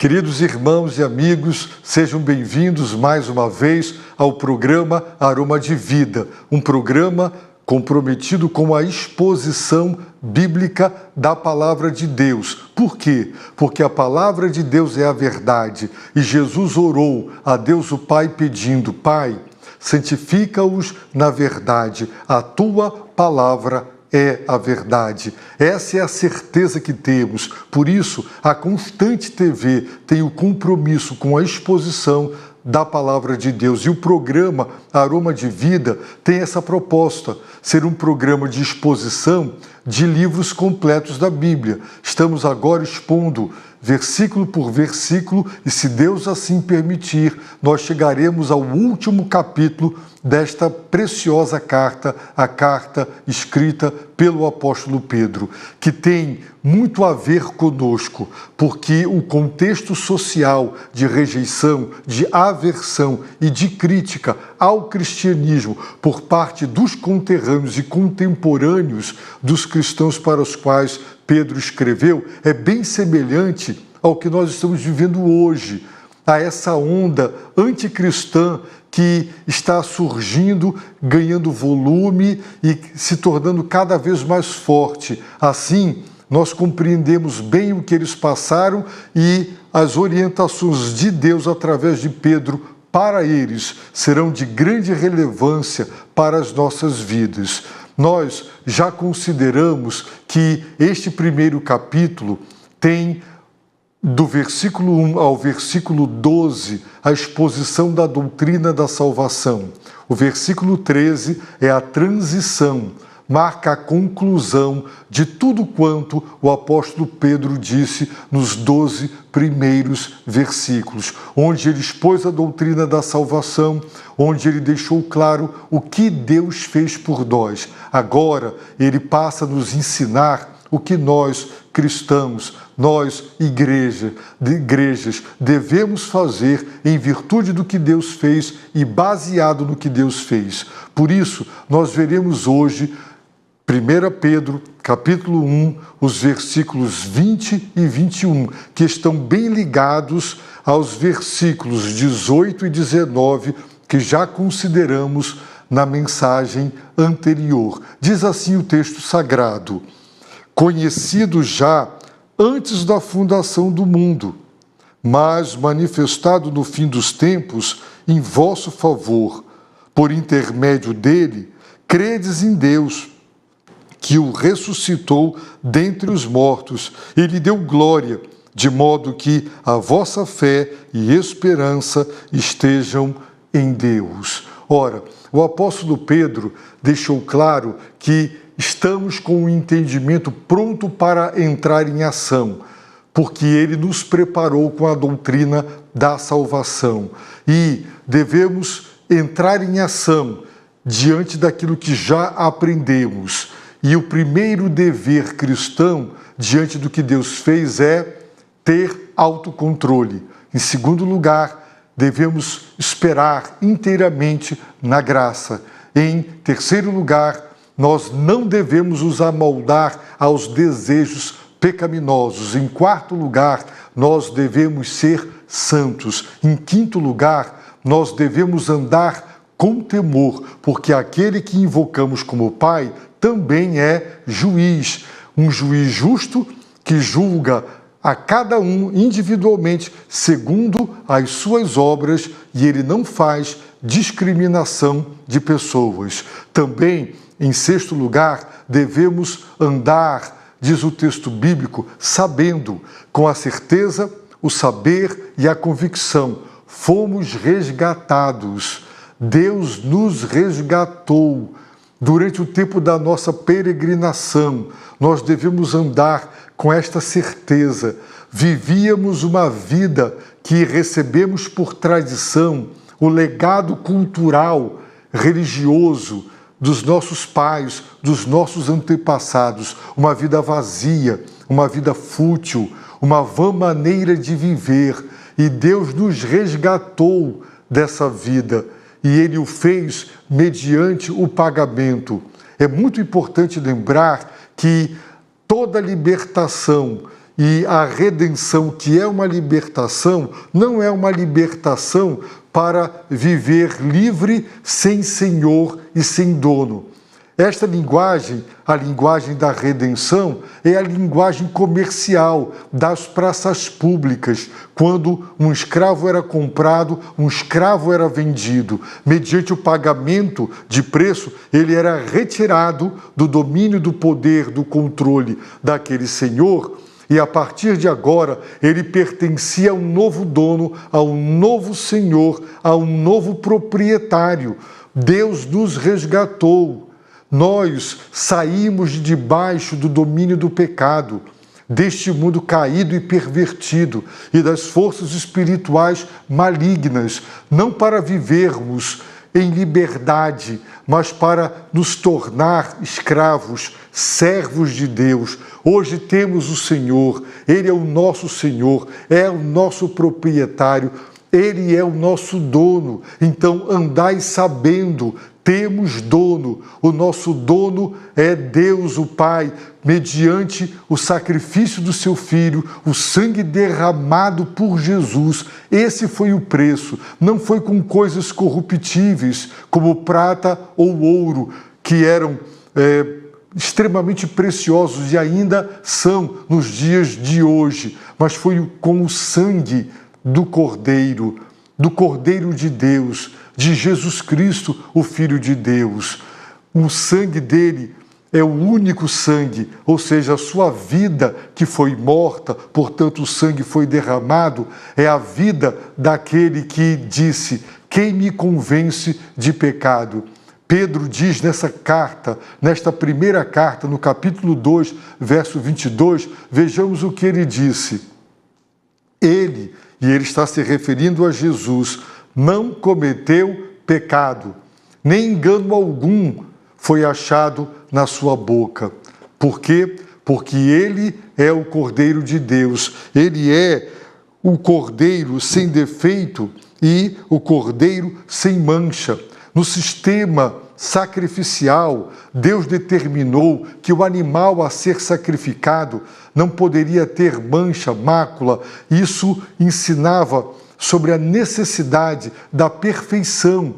Queridos irmãos e amigos, sejam bem-vindos mais uma vez ao programa Aroma de Vida, um programa comprometido com a exposição bíblica da Palavra de Deus. Por quê? Porque a Palavra de Deus é a verdade e Jesus orou a Deus o Pai pedindo: Pai, santifica-os na verdade, a tua palavra é a verdade. Essa é a certeza que temos. Por isso, a Constante TV tem o compromisso com a exposição da Palavra de Deus. E o programa Aroma de Vida tem essa proposta, ser um programa de exposição de livros completos da Bíblia. Estamos agora expondo versículo por versículo e, se Deus assim permitir, nós chegaremos ao último capítulo desta preciosa carta, a carta escrita pelo apóstolo Pedro, que tem muito a ver conosco, porque o contexto social de rejeição, de aversão e de crítica ao cristianismo por parte dos conterrâneos e contemporâneos dos cristãos para os quais Pedro escreveu é bem semelhante ao que nós estamos vivendo hoje, a essa onda anticristã que está surgindo, ganhando volume e se tornando cada vez mais forte. Assim, nós compreendemos bem o que eles passaram e as orientações de Deus através de Pedro para eles serão de grande relevância para as nossas vidas. Nós já consideramos que este primeiro capítulo tem, do versículo 1 ao versículo 12, a exposição da doutrina da salvação. O versículo 13 é a transição, marca a conclusão de tudo quanto o apóstolo Pedro disse nos 12 primeiros versículos, onde ele expôs a doutrina da salvação, onde ele deixou claro o que Deus fez por nós. Agora, ele passa a nos ensinar o que nós, cristãos, nós, igrejas, devemos fazer em virtude do que Deus fez e baseado no que Deus fez. Por isso, nós veremos hoje 1 Pedro, capítulo 1, os versículos 20 e 21, que estão bem ligados aos versículos 18 e 19, que já consideramos na mensagem anterior. Diz assim o texto sagrado: conhecido já antes da fundação do mundo, mas manifestado no fim dos tempos em vosso favor, por intermédio dele, credes em Deus, que o ressuscitou dentre os mortos e lhe deu glória, de modo que a vossa fé e esperança estejam em Deus. Ora, o apóstolo Pedro deixou claro que estamos com o entendimento pronto para entrar em ação, porque ele nos preparou com a doutrina da salvação e devemos entrar em ação diante daquilo que já aprendemos. E o primeiro dever cristão diante do que Deus fez é ter autocontrole. Em segundo lugar, devemos esperar inteiramente na graça. Em terceiro lugar, nós não devemos nos amoldar aos desejos pecaminosos. Em quarto lugar, nós devemos ser santos. Em quinto lugar, nós devemos andar com temor, porque aquele que invocamos como Pai também é juiz, um juiz justo que julga a cada um individualmente segundo as suas obras e ele não faz discriminação de pessoas. Também, em sexto lugar, devemos andar, diz o texto bíblico, sabendo, com a certeza, o saber e a convicção. Fomos resgatados. Deus nos resgatou. Durante o tempo da nossa peregrinação, nós devemos andar com esta certeza. Vivíamos uma vida que recebemos por tradição, o legado cultural, religioso dos nossos pais, dos nossos antepassados, uma vida vazia, uma vida fútil, uma vã maneira de viver. E Deus nos resgatou dessa vida. E Ele o fez mediante o pagamento. É muito importante lembrar que toda libertação E a redenção, que é uma libertação, não é uma libertação para viver livre, sem senhor e sem dono. Esta linguagem, a linguagem da redenção, é a linguagem comercial das praças públicas, quando um escravo era comprado, um escravo era vendido. Mediante o pagamento de preço, ele era retirado do domínio, do poder, do controle daquele senhor, e a partir de agora ele pertencia a um novo dono, a um novo senhor, a um novo proprietário. Deus nos resgatou. Nós saímos de debaixo do domínio do pecado, deste mundo caído e pervertido e das forças espirituais malignas, não para vivermos em liberdade, mas para nos tornar escravos, servos de Deus. Hoje temos o Senhor, Ele é o nosso Senhor, é o nosso proprietário, Ele é o nosso dono. Então andai sabendo, temos dono. O nosso dono é Deus o Pai, mediante o sacrifício do seu Filho, o sangue derramado por Jesus. Esse foi o preço. Não foi com coisas corruptíveis, como prata ou ouro, que eram extremamente preciosos e ainda são nos dias de hoje, mas foi com o sangue do Cordeiro de Deus, de Jesus Cristo, o Filho de Deus. O sangue dele é o único sangue, ou seja, a sua vida que foi morta, portanto o sangue foi derramado, é a vida daquele que disse: quem me convence de pecado? Pedro diz nessa carta, nesta primeira carta, no capítulo 2, verso 22, vejamos o que ele disse. Ele, e ele está se referindo a Jesus, não cometeu pecado, nem engano algum foi achado na sua boca. Por quê? Porque ele é o Cordeiro de Deus, ele é o Cordeiro sem defeito e o Cordeiro sem mancha. No sistema sacrificial, Deus determinou que o animal a ser sacrificado não poderia ter mancha, mácula. Isso ensinava sobre a necessidade da perfeição.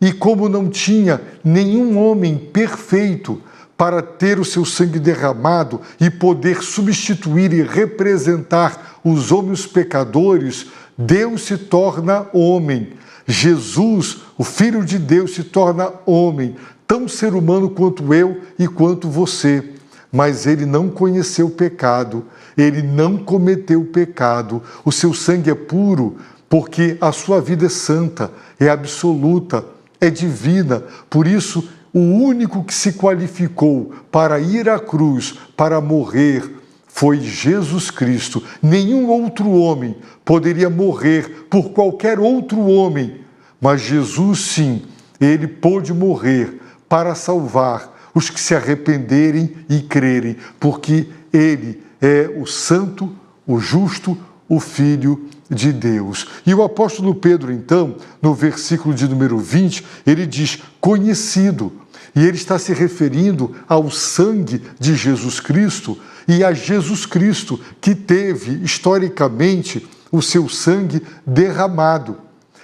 E como não tinha nenhum homem perfeito para ter o seu sangue derramado e poder substituir e representar os homens pecadores, Deus se torna homem. Jesus, o Filho de Deus, se torna homem, tão ser humano quanto eu e quanto você. Mas ele não conheceu o pecado, ele não cometeu pecado. O seu sangue é puro, porque a sua vida é santa, é absoluta, é divina. Por isso, o único que se qualificou para ir à cruz, para morrer, foi Jesus Cristo. Nenhum outro homem poderia morrer por qualquer outro homem, mas Jesus sim, ele pôde morrer para salvar os que se arrependerem e crerem, porque ele é o santo, o justo, o Filho de Deus. E o apóstolo Pedro, então, no versículo de número 20, ele diz conhecido, e ele está se referindo ao sangue de Jesus Cristo e a Jesus Cristo que teve, historicamente, o seu sangue derramado.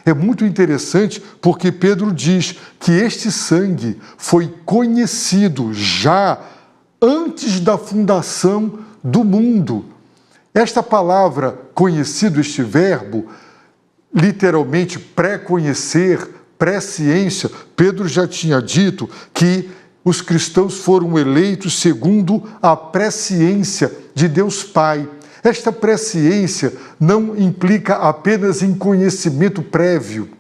É muito interessante porque Pedro diz que este sangue foi conhecido já antes da fundação do mundo. Esta palavra conhecido, este verbo, literalmente pré-conhecer, pré-ciência, Pedro já tinha dito que os cristãos foram eleitos segundo a presciência de Deus Pai. Esta presciência não implica apenas em conhecimento prévio,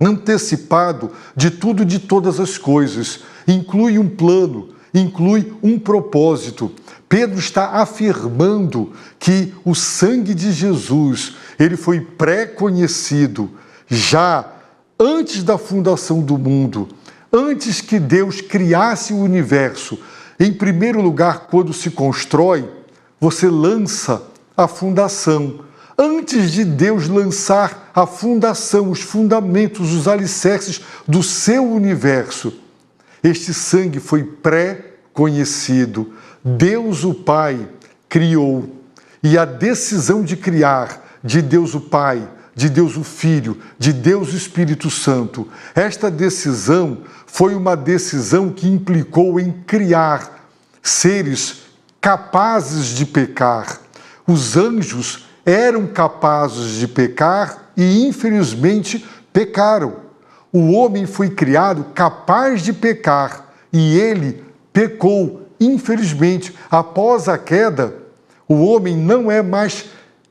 antecipado de tudo e de todas as coisas. Inclui um plano, inclui um propósito. Pedro está afirmando que o sangue de Jesus, ele foi pré-conhecido já antes da fundação do mundo, antes que Deus criasse o universo. Em primeiro lugar, quando se constrói, você lança a fundação. Antes de Deus lançar a fundação, os fundamentos, os alicerces do seu universo, este sangue foi pré-conhecido. Deus, o Pai, criou. e a decisão de criar de Deus o Pai, de Deus o Filho, de Deus o Espírito Santo. Esta decisão foi uma decisão que implicou em criar seres capazes de pecar. Os anjos eram capazes de pecar e, infelizmente, pecaram. O homem foi criado capaz de pecar e ele pecou, infelizmente. Após a queda, o homem não é mais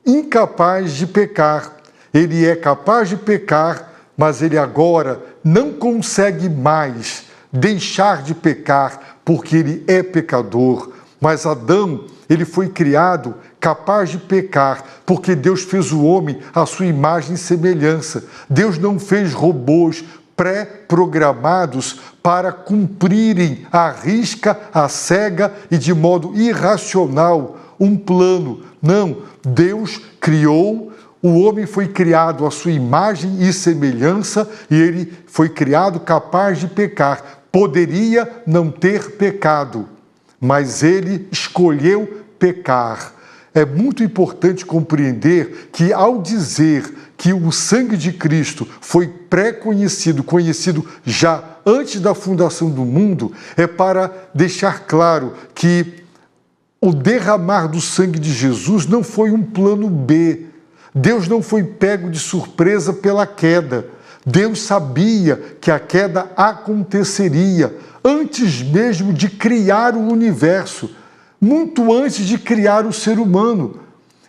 incapaz de pecar. Ele é capaz de pecar, mas ele agora não consegue mais deixar de pecar, porque ele é pecador. Mas Adão, ele foi criado capaz de pecar, porque Deus fez o homem à sua imagem e semelhança. Deus não fez robôs pré-programados para cumprirem à risca, à cega e de modo irracional um plano. Não, Deus criou, o homem foi criado à sua imagem e semelhança e ele foi criado capaz de pecar. Poderia não ter pecado, mas ele escolheu pecar. É muito importante compreender que, ao dizer que o sangue de Cristo foi pré-conhecido, conhecido já antes da fundação do mundo, é para deixar claro que o derramar do sangue de Jesus não foi um plano B. Deus não foi pego de surpresa pela queda. Deus sabia que a queda aconteceria antes mesmo de criar o universo, muito antes de criar o ser humano.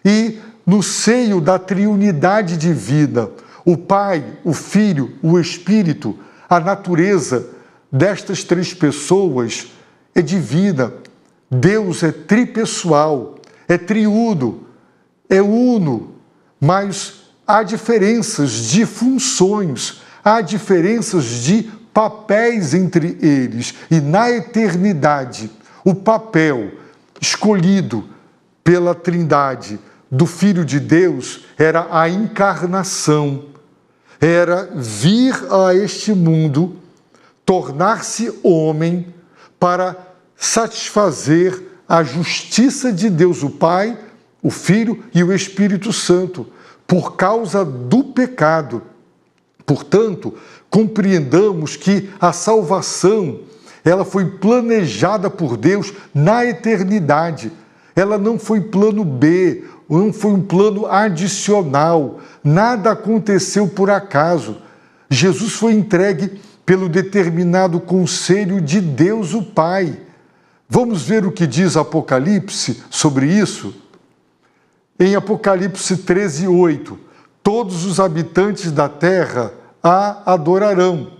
E no seio da triunidade divina, o Pai, o Filho, o Espírito, a natureza destas três pessoas é divina. Deus é tripessoal, é triuno, é uno, mas há diferenças de funções, há diferenças de papéis entre eles. E na eternidade, o papel escolhido pela Trindade do Filho de Deus era a encarnação, era vir a este mundo, tornar-se homem para satisfazer a justiça de Deus o Pai, o Filho e o Espírito Santo, por causa do pecado. Portanto, compreendamos que a salvação, ela foi planejada por Deus na eternidade. Ela não foi plano B, não foi um plano adicional. Nada aconteceu por acaso. Jesus foi entregue pelo determinado conselho de Deus o Pai. Vamos ver o que diz Apocalipse sobre isso? Em Apocalipse 13:8, todos os habitantes da terra a adorarão,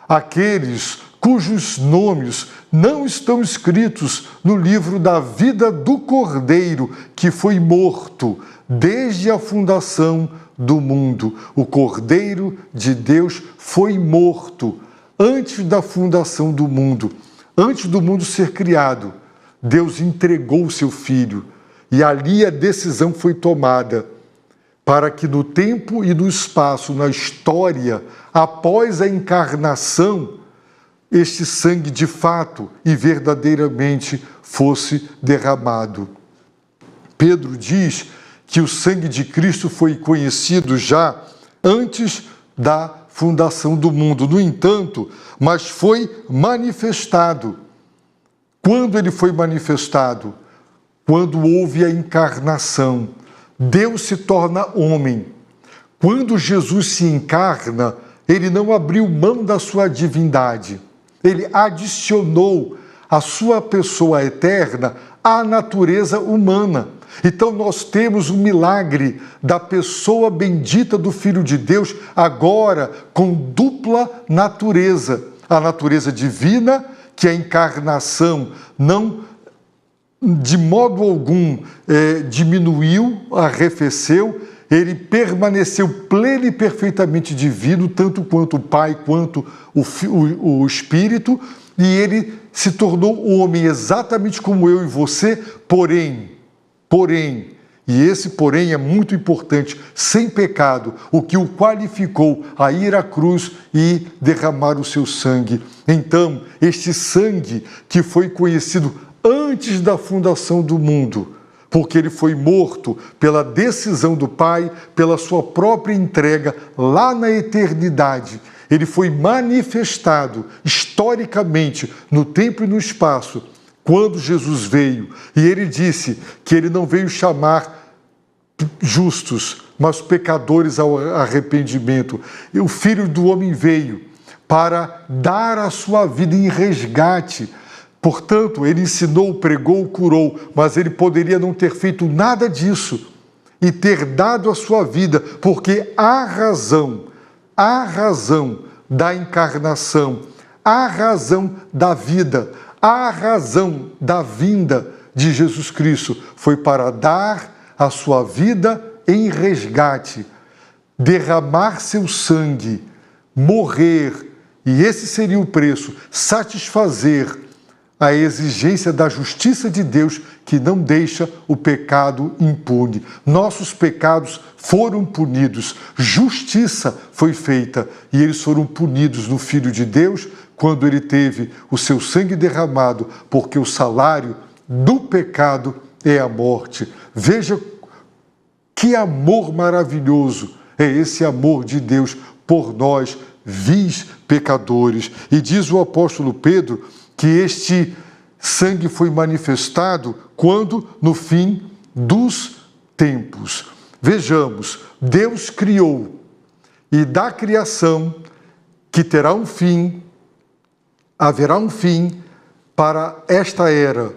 aqueles cujos nomes não estão escritos no livro da vida do Cordeiro, que foi morto desde a fundação do mundo. O Cordeiro de Deus foi morto antes da fundação do mundo. Antes do mundo ser criado, Deus entregou o seu Filho. E ali a decisão foi tomada para que no tempo e no espaço, na história, após a encarnação, este sangue de fato e verdadeiramente fosse derramado. Pedro diz que o sangue de Cristo foi conhecido já antes da fundação do mundo. No entanto, mas foi manifestado. Quando ele foi manifestado? Quando houve a encarnação. Deus se torna homem. Quando Jesus se encarna, ele não abriu mão da sua divindade. Ele adicionou a sua pessoa eterna à natureza humana. Então nós temos o milagre da pessoa bendita do Filho de Deus, agora com dupla natureza. A natureza divina, que a encarnação não de modo algum diminuiu, arrefeceu, ele permaneceu pleno e perfeitamente divino, tanto quanto o Pai, quanto o Espírito, e ele se tornou homem exatamente como eu e você, porém, e esse porém é muito importante, sem pecado, o que o qualificou a ir à cruz e derramar o seu sangue. Então, este sangue que foi conhecido antes da fundação do mundo, porque ele foi morto pela decisão do Pai, pela sua própria entrega lá na eternidade. Ele foi manifestado historicamente no tempo e no espaço quando Jesus veio. E ele disse que ele não veio chamar justos, mas pecadores ao arrependimento. E o Filho do Homem veio para dar a sua vida em resgate. Portanto, ele ensinou, pregou, curou, mas ele poderia não ter feito nada disso e ter dado a sua vida, porque a razão da encarnação, a razão da vida, a razão da vinda de Jesus Cristo foi para dar a sua vida em resgate, derramar seu sangue, morrer, e esse seria o preço, satisfazer a exigência da justiça de Deus que não deixa o pecado impune. Nossos pecados foram punidos, justiça foi feita e eles foram punidos no Filho de Deus quando ele teve o seu sangue derramado, porque o salário do pecado é a morte. Veja que amor maravilhoso é esse amor de Deus por nós, vis pecadores. E diz o apóstolo Pedro que este sangue foi manifestado quando? No fim dos tempos. Vejamos, Deus criou, e da criação, que terá um fim, haverá um fim para esta era,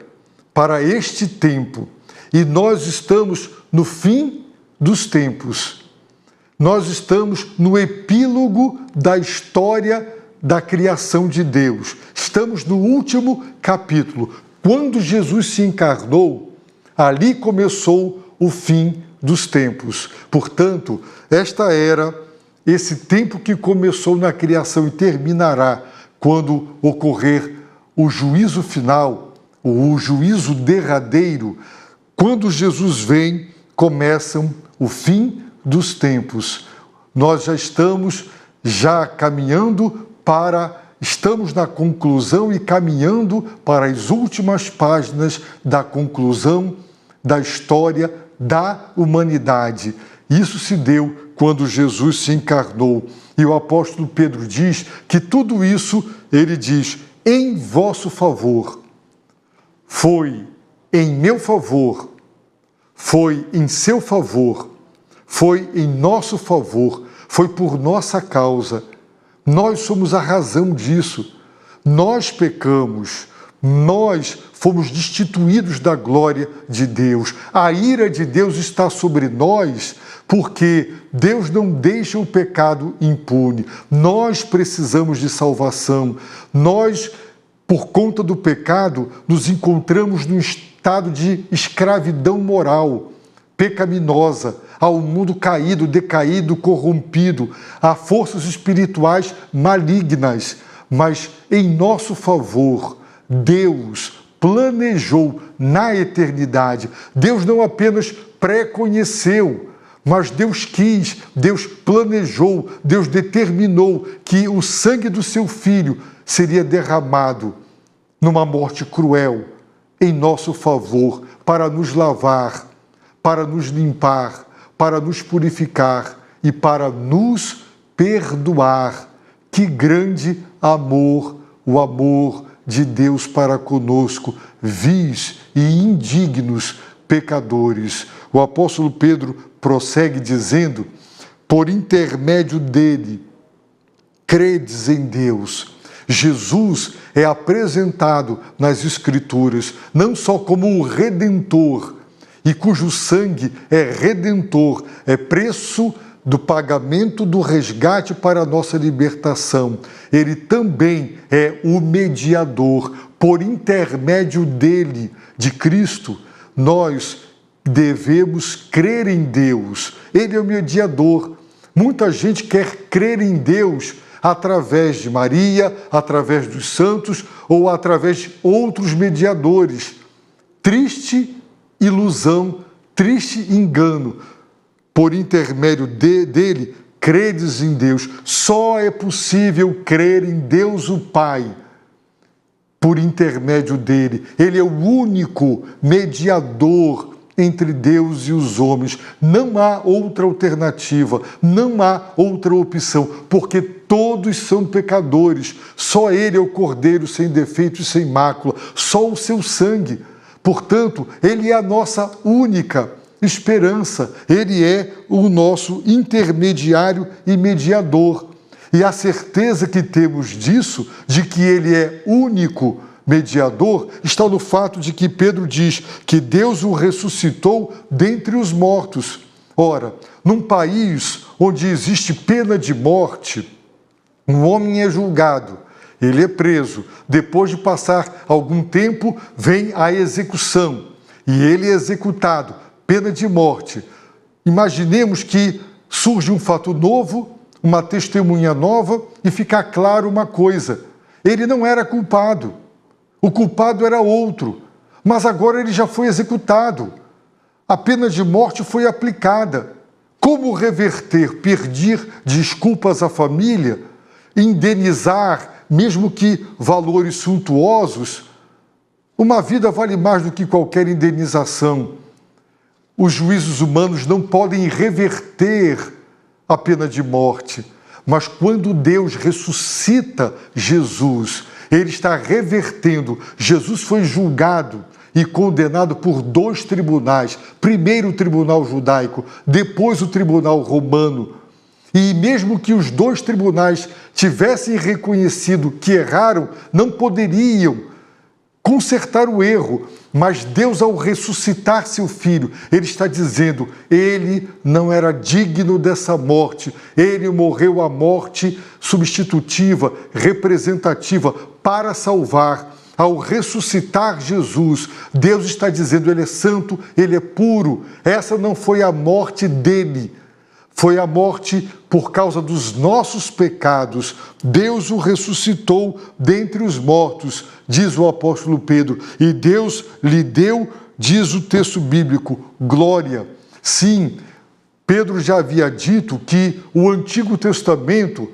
para este tempo. E nós estamos no fim dos tempos. Nós estamos no epílogo da história da criação de Deus. Estamos no último capítulo. Quando Jesus se encarnou, ali começou o fim dos tempos. Portanto, esta era, esse tempo que começou na criação e terminará quando ocorrer o juízo final, o juízo derradeiro, quando Jesus vem, começam o fim dos tempos. Nós já estamos caminhando estamos na conclusão e caminhando para as últimas páginas da conclusão da história da humanidade. Isso se deu quando Jesus se encarnou. E o apóstolo Pedro diz que tudo isso, ele diz, em vosso favor. Foi em meu favor, foi em seu favor, foi em nosso favor, foi por nossa causa. Nós somos a razão disso. Nós pecamos, nós fomos destituídos da glória de Deus. A ira de Deus está sobre nós porque Deus não deixa o pecado impune. Nós precisamos de salvação. Nós, por conta do pecado, nos encontramos num estado de escravidão moral, pecaminosa, ao mundo caído, decaído, corrompido, a forças espirituais malignas. Mas em nosso favor, Deus planejou na eternidade. Deus não apenas preconheceu, mas Deus quis, Deus planejou, Deus determinou que o sangue do seu Filho seria derramado numa morte cruel, em nosso favor, para nos lavar, para nos limpar, para nos purificar e para nos perdoar. Que grande amor, o amor de Deus para conosco, vis e indignos pecadores. O apóstolo Pedro prossegue dizendo, por intermédio dele, credes em Deus. Jesus é apresentado nas Escrituras não só como o Redentor, e cujo sangue é redentor, é preço do pagamento do resgate para a nossa libertação. Ele também é o mediador. Por intermédio dele, de Cristo, nós devemos crer em Deus. Ele é o mediador. Muita gente quer crer em Deus através de Maria, através dos santos ou através de outros mediadores. Triste ilusão, triste engano. Por intermédio dele, credes em Deus. Só é possível crer em Deus o Pai por intermédio dele. Ele é o único mediador entre Deus e os homens. Não há outra alternativa, não há outra opção, porque todos são pecadores. Só Ele é o Cordeiro sem defeito e sem mácula, só o seu sangue. Portanto, Ele é a nossa única esperança, Ele é o nosso intermediário e mediador. E a certeza que temos disso, de que Ele é único mediador, está no fato de que Pedro diz que Deus o ressuscitou dentre os mortos. Ora, num país onde existe pena de morte, um homem é julgado, ele é preso, depois de passar algum tempo, vem a execução, e ele é executado, pena de morte. Imaginemos que surge um fato novo, uma testemunha nova, e fica claro uma coisa: ele não era culpado. O culpado era outro, mas agora ele já foi executado. A pena de morte foi aplicada. Como reverter, pedir desculpas à família, indenizar, mesmo que valores suntuosos? Uma vida vale mais do que qualquer indenização. Os juízos humanos não podem reverter a pena de morte, mas quando Deus ressuscita Jesus, Ele está revertendo. Jesus foi julgado e condenado por 2 tribunais. Primeiro o tribunal judaico, depois o tribunal romano. E mesmo que os 2 tribunais tivessem reconhecido que erraram, não poderiam consertar o erro. Mas Deus, ao ressuscitar seu Filho, Ele está dizendo: Ele não era digno dessa morte. Ele morreu a morte substitutiva, representativa, para salvar. Ao ressuscitar Jesus, Deus está dizendo: Ele é santo, Ele é puro. Essa não foi a morte dele. Foi a morte por causa dos nossos pecados. Deus o ressuscitou dentre os mortos, diz o apóstolo Pedro. E Deus lhe deu, diz o texto bíblico, glória. Sim, Pedro já havia dito que o Antigo Testamento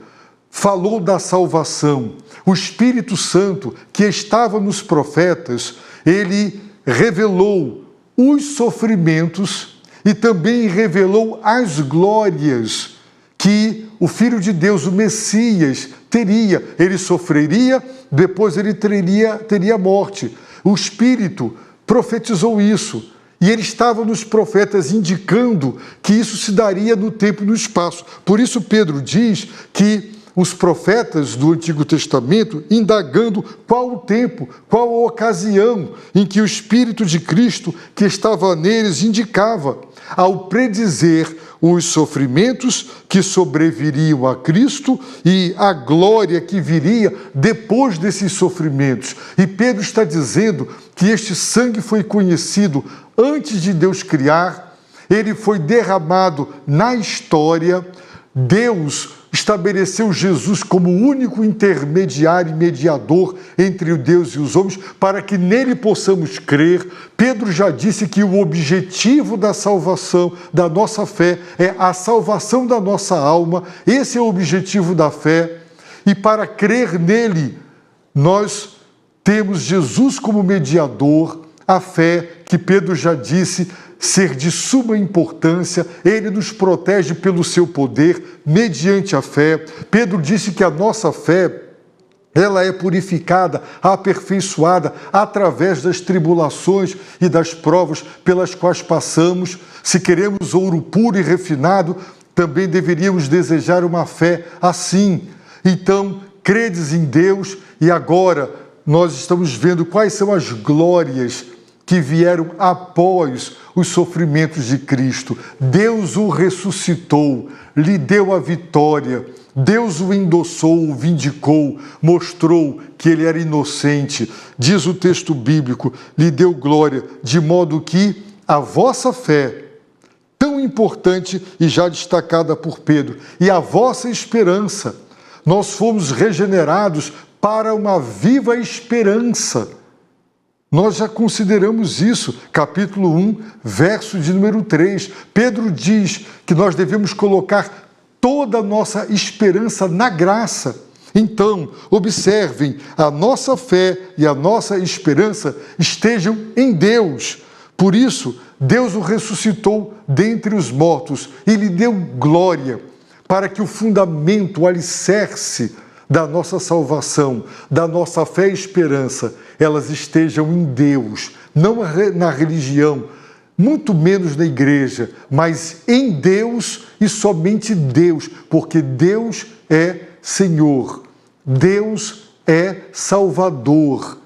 falou da salvação. O Espírito Santo, que estava nos profetas, ele revelou os sofrimentos e também revelou as glórias que o Filho de Deus, o Messias, teria. Ele sofreria, depois ele teria morte. O Espírito profetizou isso. E ele estava nos profetas indicando que isso se daria no tempo e no espaço. Por isso Pedro diz que os profetas do Antigo Testamento, indagando qual o tempo, qual a ocasião em que o Espírito de Cristo que estava neles indicava, ao predizer os sofrimentos que sobreviriam a Cristo e a glória que viria depois desses sofrimentos. E Pedro está dizendo que este sangue foi conhecido antes de Deus criar, ele foi derramado na história. Deus estabeleceu Jesus como o único intermediário e mediador entre o Deus e os homens, para que nele possamos crer. Pedro já disse que o objetivo da salvação, da nossa fé, é a salvação da nossa alma. Esse é o objetivo da fé. E para crer nele, nós temos Jesus como mediador, a fé que Pedro já disse ser de suma importância. Ele nos protege pelo seu poder, mediante a fé. Pedro disse que a nossa fé, ela é purificada, aperfeiçoada através das tribulações e das provas pelas quais passamos. Se queremos ouro puro e refinado, também deveríamos desejar uma fé assim. Então, credes em Deus, e agora nós estamos vendo quais são as glórias que vieram após os sofrimentos de Cristo. Deus o ressuscitou, lhe deu a vitória, Deus o endossou, o vindicou, mostrou que ele era inocente. Diz o texto bíblico, lhe deu glória, de modo que a vossa fé, tão importante e já destacada por Pedro, e a vossa esperança, nós fomos regenerados para uma viva esperança. Nós já consideramos isso, capítulo 1, verso de número 3. Pedro diz que nós devemos colocar toda a nossa esperança na graça. Então, observem, a nossa fé e a nossa esperança estejam em Deus. Por isso, Deus o ressuscitou dentre os mortos e lhe deu glória, para que o fundamento, o alicerce da nossa salvação, da nossa fé e esperança, elas estejam em Deus, não na religião, muito menos na igreja, mas em Deus e somente Deus, porque Deus é Senhor, Deus é Salvador.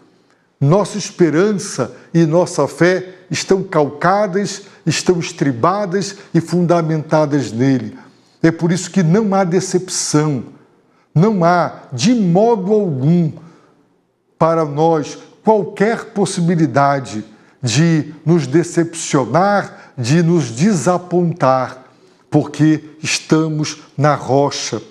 Nossa esperança e nossa fé estão calcadas, estão estribadas e fundamentadas nele. É por isso que não há decepção, não há, de modo algum, para nós qualquer possibilidade de nos decepcionar, de nos desapontar, porque estamos na rocha.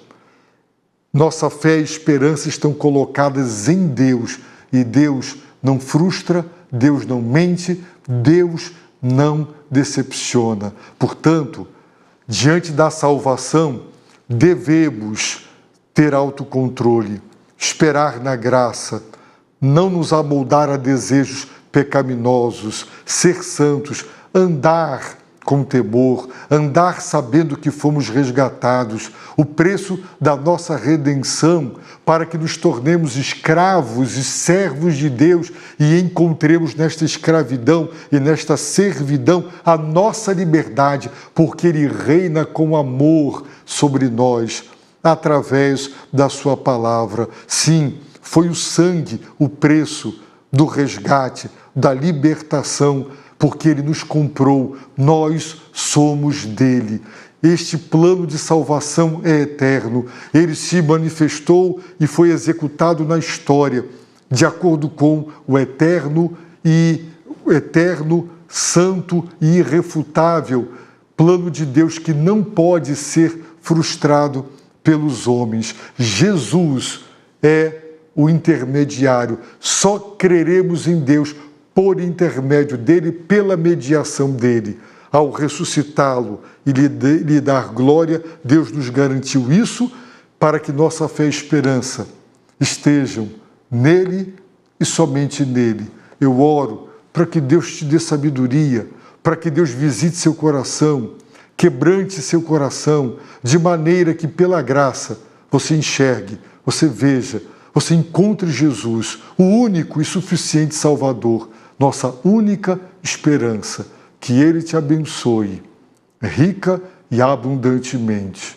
Nossa fé e esperança estão colocadas em Deus, e Deus não frustra, Deus não mente, Deus não decepciona. Portanto, diante da salvação, devemos ter autocontrole, esperar na graça, não nos amoldar a desejos pecaminosos, ser santos, andar com temor, andar sabendo que fomos resgatados, o preço da nossa redenção, para que nos tornemos escravos e servos de Deus e encontremos nesta escravidão e nesta servidão a nossa liberdade, porque Ele reina com amor sobre nós, através da sua palavra. Sim, foi o sangue, o preço do resgate, da libertação, porque Ele nos comprou, nós somos dele. Este plano de salvação é eterno, ele se manifestou e foi executado na história, de acordo com o eterno, santo e irrefutável plano de Deus que não pode ser frustrado pelos homens. Jesus é o intermediário, só creremos em Deus por intermédio dele, pela mediação dele. Ao ressuscitá-lo e lhe dar glória, Deus nos garantiu isso para que nossa fé e esperança estejam nele e somente nele. Eu oro para que Deus te dê sabedoria, para que Deus visite seu coração, quebrante seu coração, de maneira que pela graça você enxergue, você veja, você encontre Jesus, o único e suficiente Salvador, nossa única esperança. Que Ele te abençoe, rica e abundantemente.